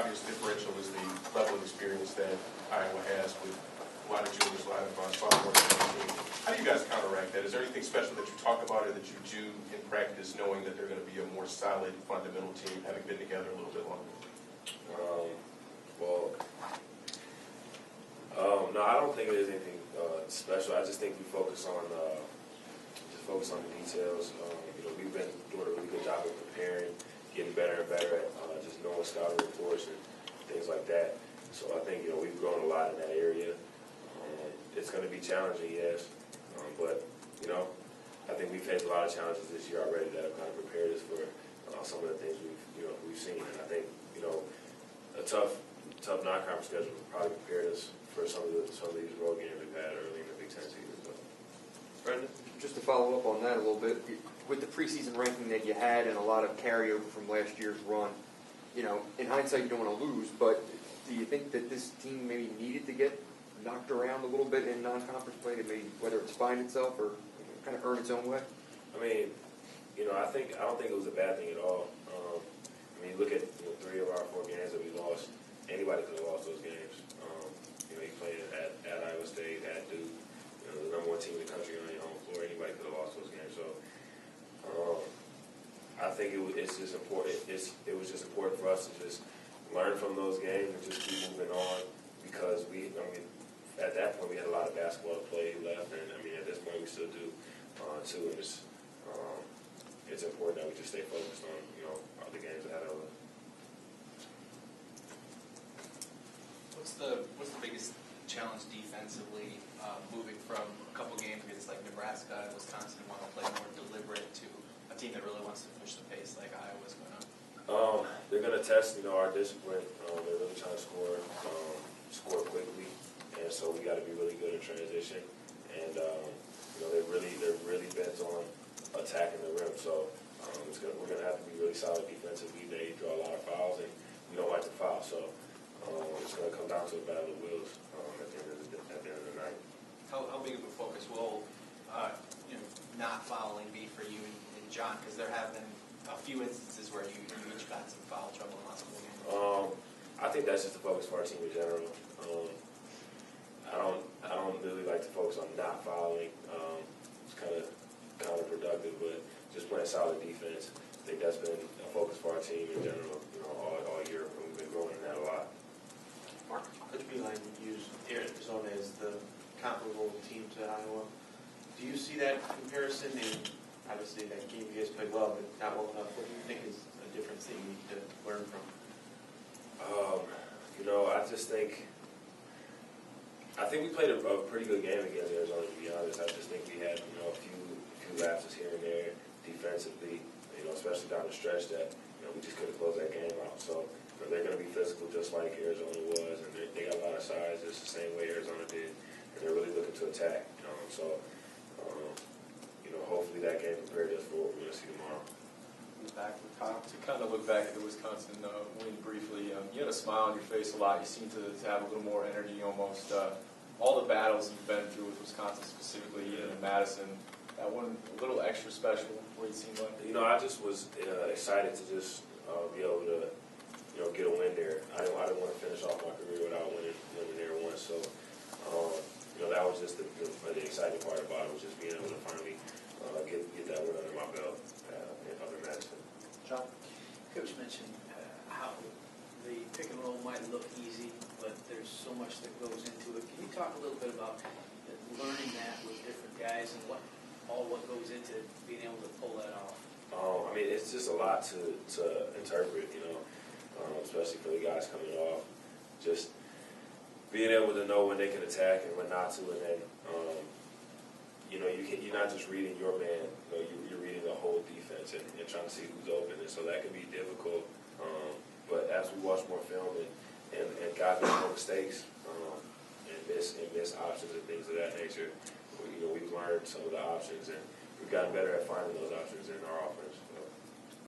obvious differential is the level of experience that Iowa has with a lot of juniors, a lot of sophomores on the team. How do you guys counteract that? Is there anything special that you talk about or that you do in practice, knowing that they're going to be a more solid, fundamental team, having been together a little bit longer? No, I don't think there's anything special. I just think we focus on the details. We've been doing a really good job of preparing, getting better and better at just knowing scouting reports and things like that. So I think we've grown a lot in that area. It's going to be challenging, yes, but I think we've faced a lot of challenges this year already that have kind of prepared us for some of the things we've seen. And I think a tough non-conference schedule probably prepared us for some of these road games we've had early in the Big Ten season. So. Brendan? Just to follow up on that a little bit, with the preseason ranking that you had and a lot of carryover from last year's run, in hindsight you don't want to lose, but do you think that this team maybe needed to get knocked around a little bit in non-conference play to maybe, whether it's find itself or kind of earn its own way? I mean, I don't think it was a bad thing at all. You look at 3 of our 4 games that we lost. Anybody could have lost those games. You played at Iowa State, at Duke, the #1 team in the country on your home floor. Anybody could have lost those games. So I think it's just important. It was just important for us to just learn from those games and just keep moving on because at that point we had a lot of basketball to play left, and at this point we still do too. And it's important that we just stay focused on the games ahead of us. What's the biggest challenge defensively, moving from a couple games against like Nebraska and Wisconsin want to play more deliberate to a team that really wants to push the pace like Iowa's going to? They're going to test our discipline. They're really trying to score quickly, and so we got to be really good in transition. And they're really bent on attacking the rim. So we're going to have to be really solid defensively. They draw a lot of fouls, and we don't like to foul. So it's going to come down to a battle of wills at the end of the night. How big of a focus will not fouling be for you and John? Because there have been a few instances where you each got some foul trouble in last couple of games. I think that's just the focus for our team in general. I don't really like to focus on not fouling. It's kind of counterproductive, but just playing solid defense. I think that's been a focus for our team in general, all year, and we've been growing in that a lot. Mark, Coach Beilein used Arizona as the comparable team to Iowa. Do you see that comparison? And obviously, that game you guys played well, but not well enough. What do you think is a difference that you need to learn from? I think we played a pretty good game against Arizona. To be honest, I just think we had a few lapses here and there defensively. Especially down the stretch that we just couldn't close that game out. So they're going to be physical just like Arizona was, and they got a lot of size just the same way Arizona did, and they're really looking to attack. Hopefully that game prepared us for what we're going to see tomorrow. To kind of look back at the Wisconsin win briefly, you had a smile on your face a lot. You seemed to have a little more energy almost. All the battles you've been through with Wisconsin specifically, even in Madison, that one a little extra special, what it seemed like? I just was excited to just be able to get a win there. I didn't want to finish off my career without winning there once. So that was just the exciting part about it, was just being able to finally get that win under my belt up in Madison. John? Coach mentioned how the pick and roll might look easy, but there's so much that goes into it. Can you talk a little bit about learning that with different guys and what goes into being able to pull that off? It's just a lot to interpret, especially for the guys coming off. Just being able to know when they can attack and when not to, and then you're not just reading your man, you're reading the whole defense and trying to see who's open, and so that can be difficult. But as we watch more film and guys make more mistakes and miss options and things of that nature, we've learned some of the options, and we've gotten better at finding those options in our offense.